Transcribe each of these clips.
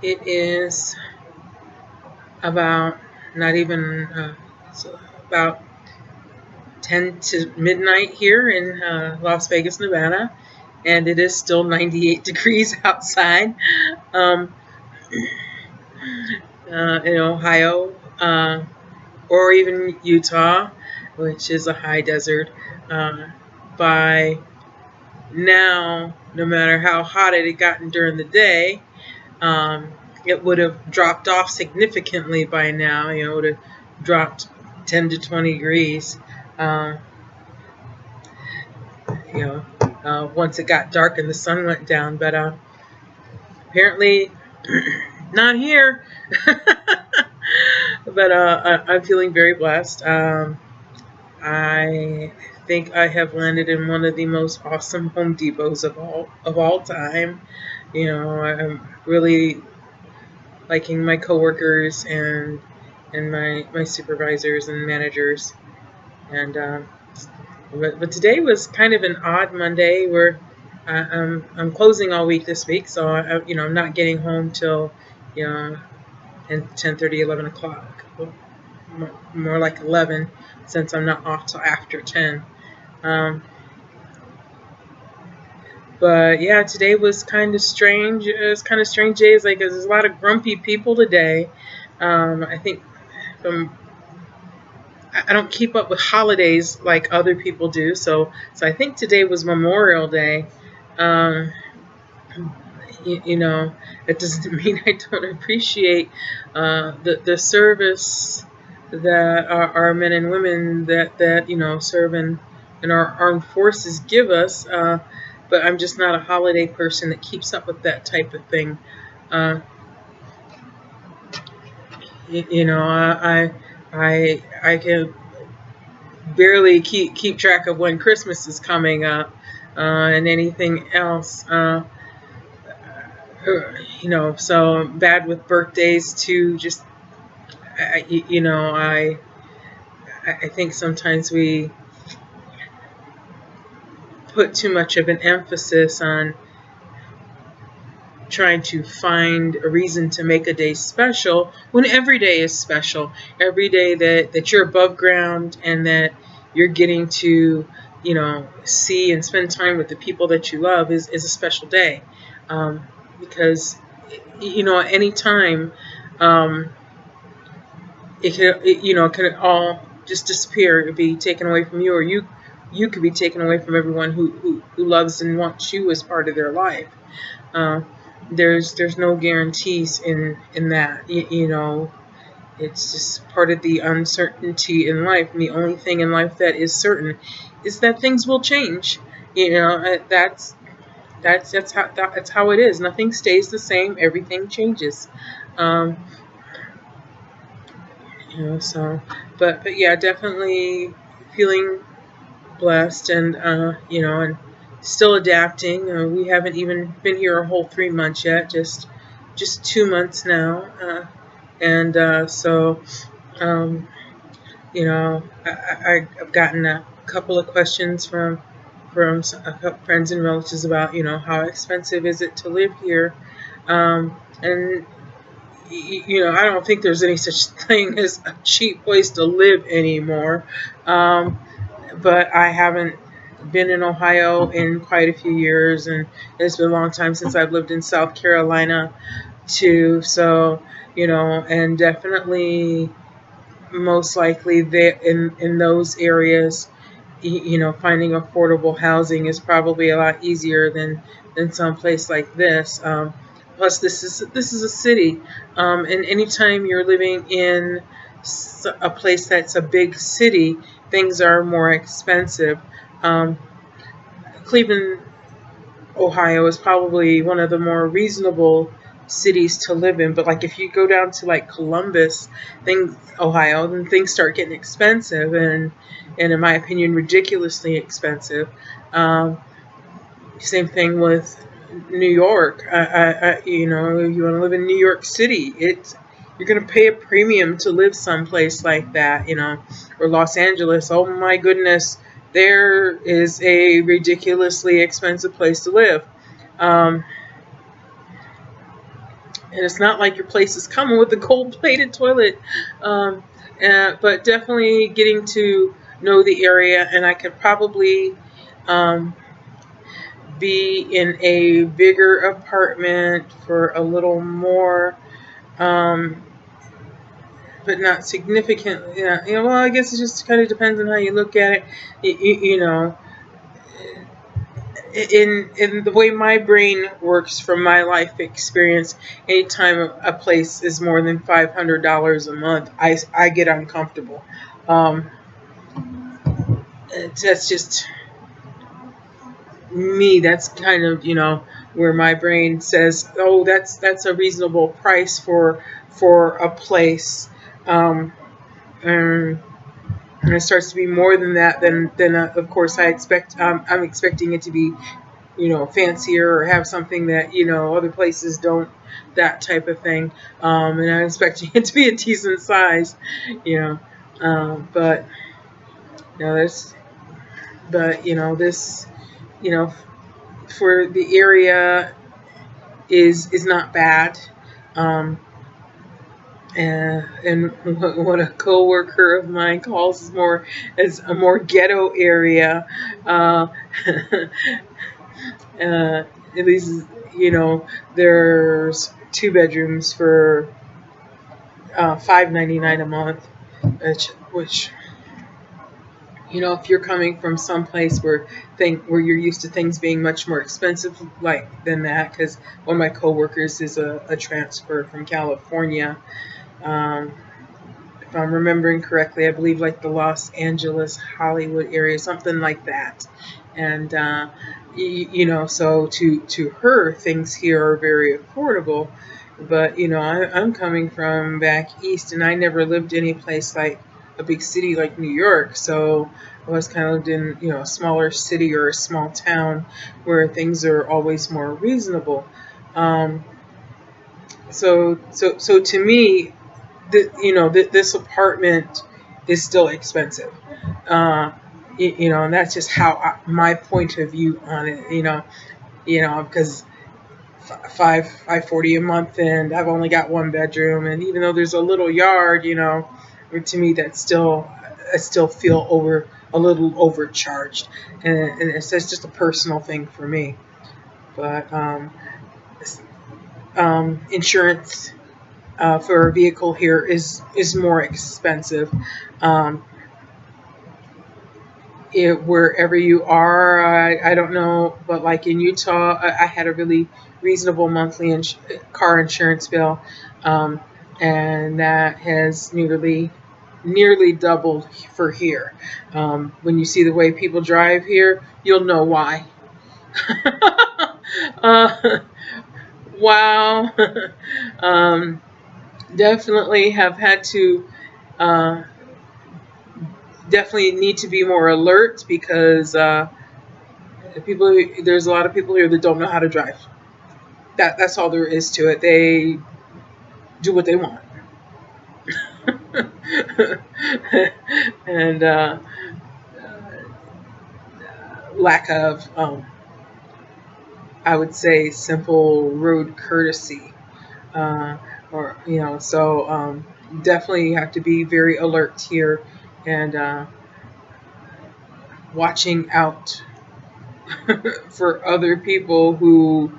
It is about not even it's about 10 to midnight here in Las Vegas, Nevada, and it is still 98 degrees outside. Um, in Ohio, or even Utah, which is a high desert. Uh, by now, no matter how hot it had gotten during the day, um, it would have dropped off significantly by now. It would have dropped 10 to 20 degrees. Uh, Once it got dark and the sun went down, but apparently not here. But I'm feeling very blessed. I think I have landed in one of the most awesome Home Depots of all time. I'm really liking my coworkers and my supervisors and managers. And but today was kind of an odd Monday where I'm closing all week this week, so I'm not getting home till you know 10:30, 11 o'clock. Well, more like 11, since I'm not off till after 10. Um, but yeah, today was kind of strange. It was kind of strange days. Like there's a lot of grumpy people today. I think from I don't keep up with holidays like other people do. So I think today was Memorial Day. Um, it doesn't mean I don't appreciate the service that our men and women that serve in our armed forces give us. But I'm just not a holiday person that keeps up with that type of thing. Uh, I can barely keep track of when Christmas is coming up and anything else. So bad with birthdays too. Just I think sometimes we put too much of an emphasis on trying to find a reason to make a day special when every day is special. Every day that you're above ground and that you're getting to see and spend time with the people that you love is a special day. Because at any time it could all just disappear. It could be taken away from you, or you could be taken away from everyone who loves and wants you as part of their life. Uh, there's no guarantees in that. It's just part of the uncertainty in life. And the only thing in life that is certain is that things will change. That's how it is. Nothing stays the same. Everything changes. Um, but yeah, definitely feeling blessed and still adapting. We haven't even been here a whole 3 months yet, just 2 months now. So I've gotten a couple of questions from a couple friends and relatives about how expensive is it to live here. And I don't think there's any such thing as a cheap place to live anymore. But I haven't been in Ohio in quite a few years, and it's been a long time since I've lived in South Carolina too. So, and definitely most likely there in those areas, finding affordable housing is probably a lot easier than some place like this. Plus, this is a city, and anytime you're living in a place that's a big city, things are more expensive. Cleveland, Ohio is probably one of the more reasonable cities to live in, but like if you go down to like Columbus, Ohio, then things start getting expensive, and in my opinion, ridiculously expensive. Same thing with New York. You want to live in New York City, you're going to pay a premium to live someplace like that, or Los Angeles. Oh my goodness, there is a ridiculously expensive place to live. And it's not like your place is coming with a gold-plated toilet. Um, but definitely getting to know the area, and I could probably um, be in a bigger apartment for a little more, um, but not significantly. Yeah, well, I guess it just kind of depends on how you look at it. You know, in the way my brain works from my life experience, anytime a place is more than $500 a month, I get uncomfortable. Um, that's just me. That's kind of, where my brain says, oh, that's a reasonable price for a place. Um, and it starts to be more than that, then of course I'm expecting it to be, fancier, or have something that, other places don't, that type of thing. And I'm expecting it to be a decent size, you know. But this, this, you know, for the area is not bad. Um, and what a coworker of mine calls is more as a more ghetto area. Uh, at least, there's 2 bedrooms for $5.99 a month, which if you're coming from some place where you're used to things being much more expensive like than that, because one of my coworkers is a transfer from California. Um, if I'm remembering correctly, I believe like the Los Angeles, Hollywood area, something like that. And so to her, things here are very affordable. But I'm coming from back east, and I never lived any place like a big city like New York. So I was kind of lived in a smaller city or a small town where things are always more reasonable. So to me, this apartment is still expensive. Uh, and that's just how my point of view on it. Because 540 a month, and I've only got 1 bedroom, and even though there's a little yard, to me I still feel a little overcharged, and it's just a personal thing for me. But insurance for a vehicle here is more expensive. Um, Wherever you are, I don't know, but like in Utah, I had a really reasonable monthly car insurance bill, um, and that has nearly doubled for here. When you see the way people drive here, you'll know why. uh, wow. Definitely have had to. Definitely need to be more alert, because there's a lot of people here that don't know how to drive. That's all there is to it. They do what they want. And lack of, I would say, simple road courtesy. Or so definitely have to be very alert here, and watching out for other people who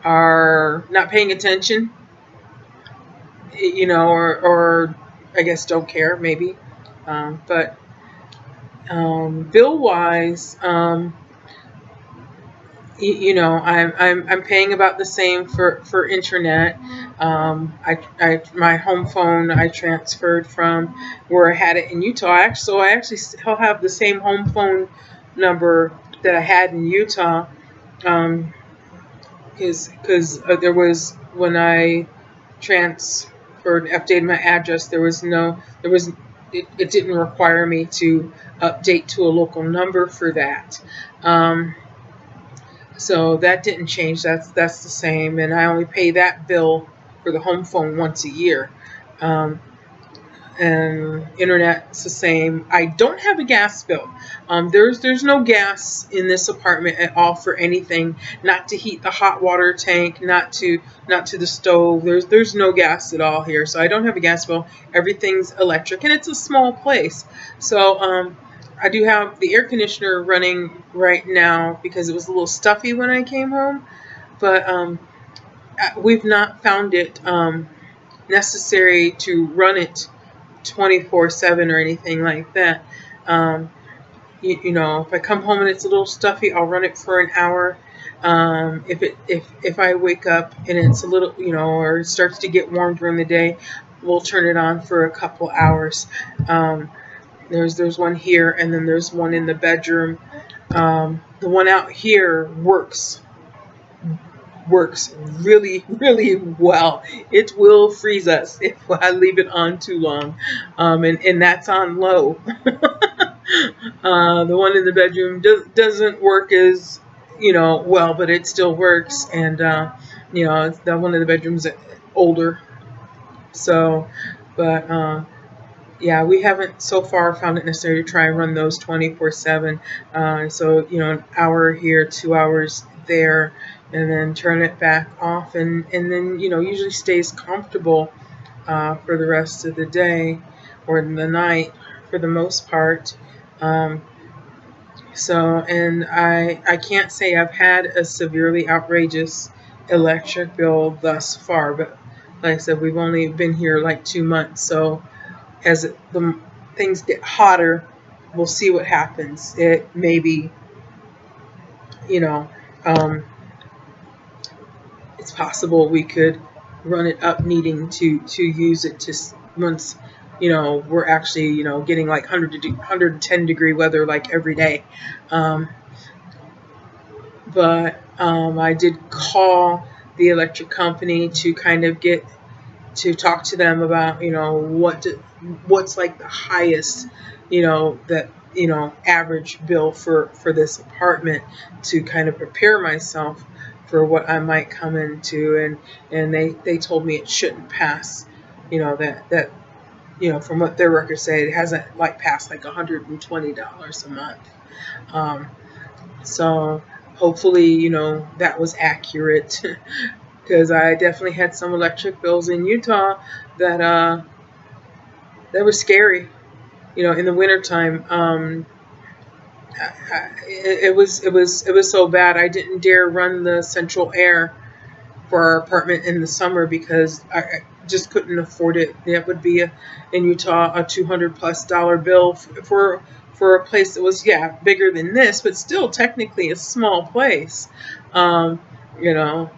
are not paying attention, or I guess don't care, maybe. But bill wise, I'm paying about the same for internet. My home phone I transferred from where I had it in Utah. I actually still have the same home phone number that I had in Utah. Because there was, when I transferred, updated my address, it didn't require me to update to a local number for that. So that didn't change. That's the same, and I only pay that bill for the home phone once a year. and internet's the same. I don't have a gas bill. There's no gas in this apartment at all for anything. Not to heat the hot water tank, not to the stove. There's no gas at all here, so I don't have a gas bill. Everything's electric, and it's a small place. So I do have the air conditioner running right now because it was a little stuffy when I came home, but we've not found it necessary to run it 24/7 or anything like that. You know, if I come home and it's a little stuffy, I'll run it for an hour. If I wake up and it's a little, you know, or it starts to get warm during the day, we'll turn it on for a couple hours. There's one here, and then there's one in the bedroom. The one out here works really, really well. It will freeze us if I leave it on too long, and that's on low. The one in the bedroom doesn't work as, you know, well, but it still works, and you know, the one in the bedroom's older. So, but yeah, we haven't so far found it necessary to try and run those 24/7. So, you know, an hour here, 2 hours there, and then turn it back off, and then, you know, usually stays comfortable for the rest of the day or the night for the most part. So, and I can't say I've had a severely outrageous electric bill thus far, but like I said, we've only been here like 2 months, so as the things get hotter, we'll see what happens. It may be, you know, it's possible we could run it up, needing to use it to once, you know, we're actually, you know, getting like 110 degree weather like every day. But I did call the electric company to kind of talk to them about, you know, what's like the highest, you know, that, you know, average bill for this apartment, to kind of prepare myself for what I might come into, and they told me it shouldn't pass, you know, that you know, from what their records say, it hasn't like passed like $120 a month. So hopefully, you know, that was accurate. Because I definitely had some electric bills in Utah that were scary. You know, in the wintertime, it was so bad. I didn't dare run the central air for our apartment in the summer because I just couldn't afford it. It would be in Utah a $200+ bill for a place that was, yeah, bigger than this, but still technically a small place. You know.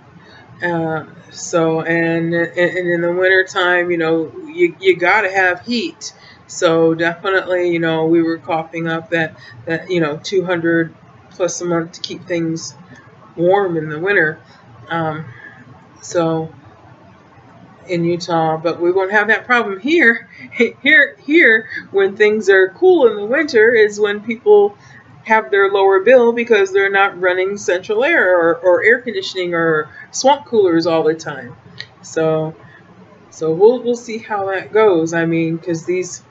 So, and in the wintertime, you know, you gotta have heat. So definitely, you know, we were coughing up that you know, $200+ a month to keep things warm in the winter. So in Utah, but we won't have that problem here. Here, when things are cool in the winter, is when people have their lower bill because they're not running central air or air conditioning or swamp coolers all the time. So we'll see how that goes. I mean, because these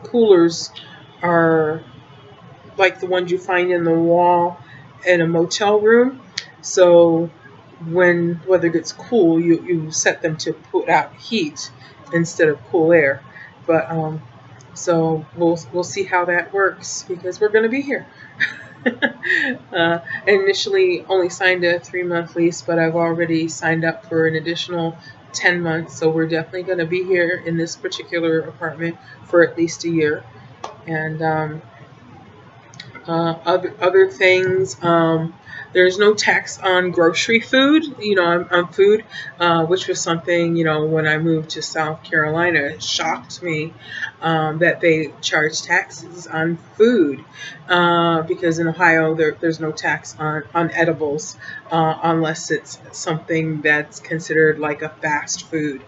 coolers are like the ones you find in the wall in a motel room. So when weather gets cool, you set them to put out heat instead of cool air. But so we'll see how that works because we're going to be here. Initially only signed a 3-month lease, but I've already signed up for an additional 10 months. So we're definitely going to be here in this particular apartment for at least a year. And other things, there's no tax on grocery food, you know, on food, which was something, you know, when I moved to South Carolina, it shocked me that they charge taxes on food, because in Ohio there's no tax on edibles unless it's something that's considered like a fast food.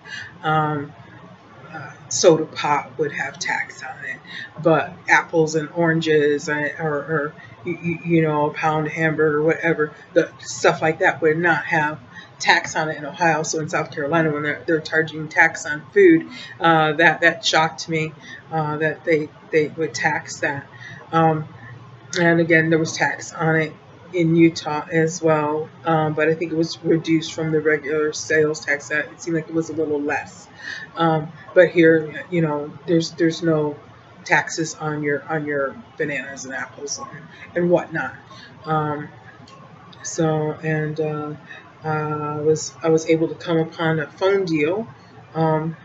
soda pop would have tax on it, but apples and oranges or you know, a pound hamburger or whatever, the stuff like that would not have tax on it in Ohio. So in South Carolina, when they're charging tax on food, that shocked me, that they would tax that. Um, and again, there was tax on it in Utah as well, but I think it was reduced from the regular sales tax. It seemed like it was a little less. But here, you know, there's no taxes on your bananas and apples and whatnot. Um, so and I was able to come upon a phone deal. Um,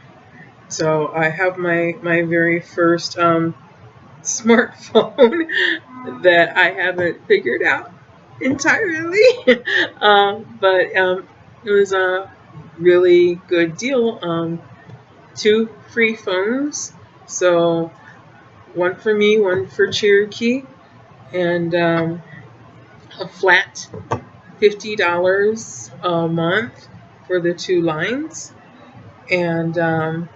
so I have my very first smartphone that I haven't figured out entirely. But it was a really good deal. 2 free phones. So one for me, one for Cherokee, and a flat $50 a month for the 2 lines. And I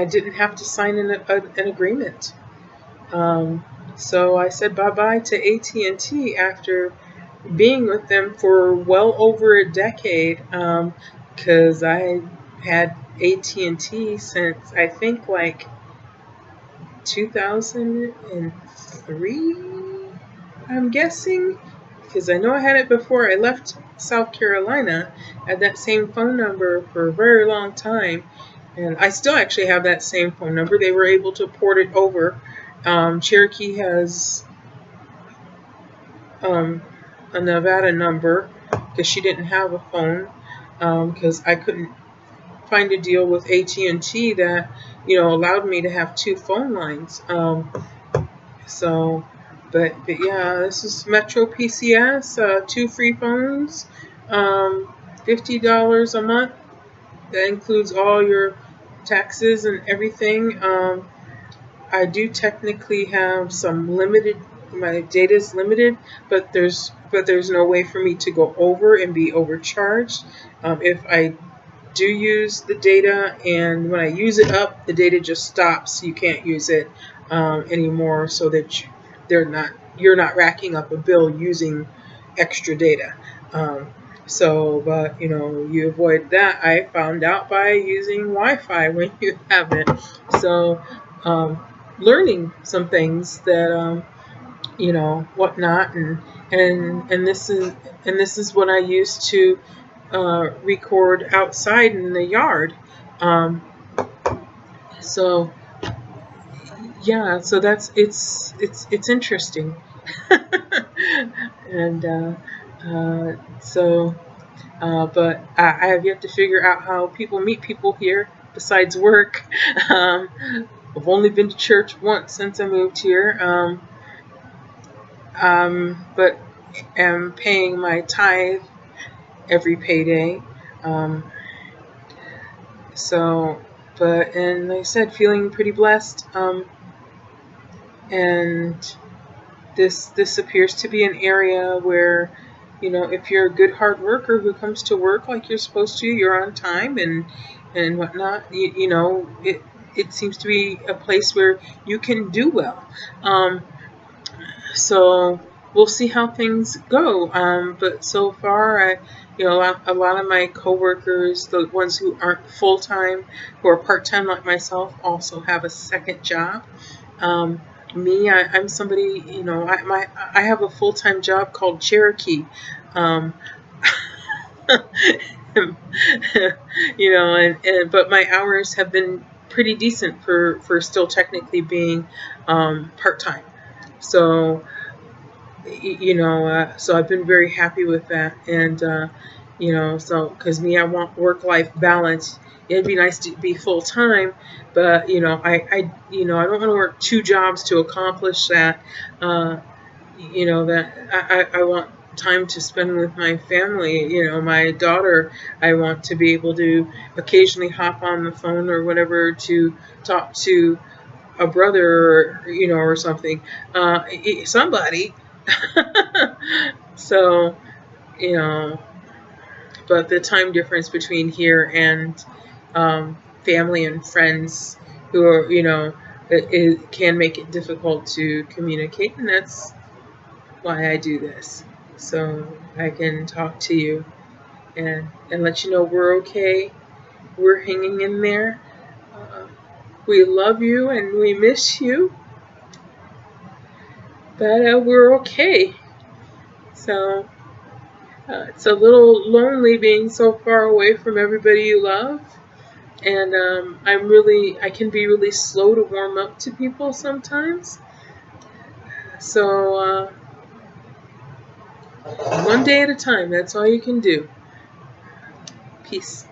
didn't have to sign an agreement. So I said bye-bye to AT&T after being with them for well over a decade, because I had AT&T since I think like 2003, I'm guessing, because I know I had it before I left South Carolina. I had that same phone number for a very long time, and I still actually have that same phone number. They were able to port it over. Cherokee has a Nevada number because she didn't have a phone, because I couldn't find a deal with AT&T that, you know, allowed me to have 2 phone lines. But yeah, this is Metro PCS, 2 free phones, $50 a month. That includes all your taxes and everything. I do technically have some limited, my data is limited, but there's no way for me to go over and be overcharged. If I do use the data, and when I use it up, the data just stops. You can't use it anymore, so that you're not racking up a bill using extra data. But you know, you avoid that. I found out by using Wi-Fi when you have it. So learning some things that you know, whatnot, and this is what I used to record outside in the yard. So yeah, so that's it's interesting. And but I have yet to figure out how people meet people here besides work. I've only been to church once since I moved here, but am paying my tithe every payday. And like I said, feeling pretty blessed. And this appears to be an area where, you know, if you're a good hard worker who comes to work like you're supposed to, you're on time and whatnot, you know, it seems to be a place where you can do well. So we'll see how things go. But so far, you know, a lot of my coworkers, the ones who aren't full-time, who are part-time like myself, also have a second job. I'm somebody, you know, I have a full-time job called Cherokee. You know, but my hours have been pretty decent for still technically being part-time. So, you know, so I've been very happy with that. And you know, so because I want work-life balance. It'd be nice to be full-time, but you know, I don't want to work 2 jobs to accomplish that. You know, that I want time to spend with my family. You know, my daughter, I want to be able to occasionally hop on the phone or whatever to talk to a brother, or, you know, or something, somebody. So, you know, but the time difference between here and family and friends who are, it can make it difficult to communicate, and that's why I do this. So I can talk to you and let you know we're okay. We're hanging in there. Uh, we love you and we miss you, but we're okay. So it's a little lonely being so far away from everybody you love. And I can be really slow to warm up to people sometimes. So one day at a time, that's all you can do. Peace.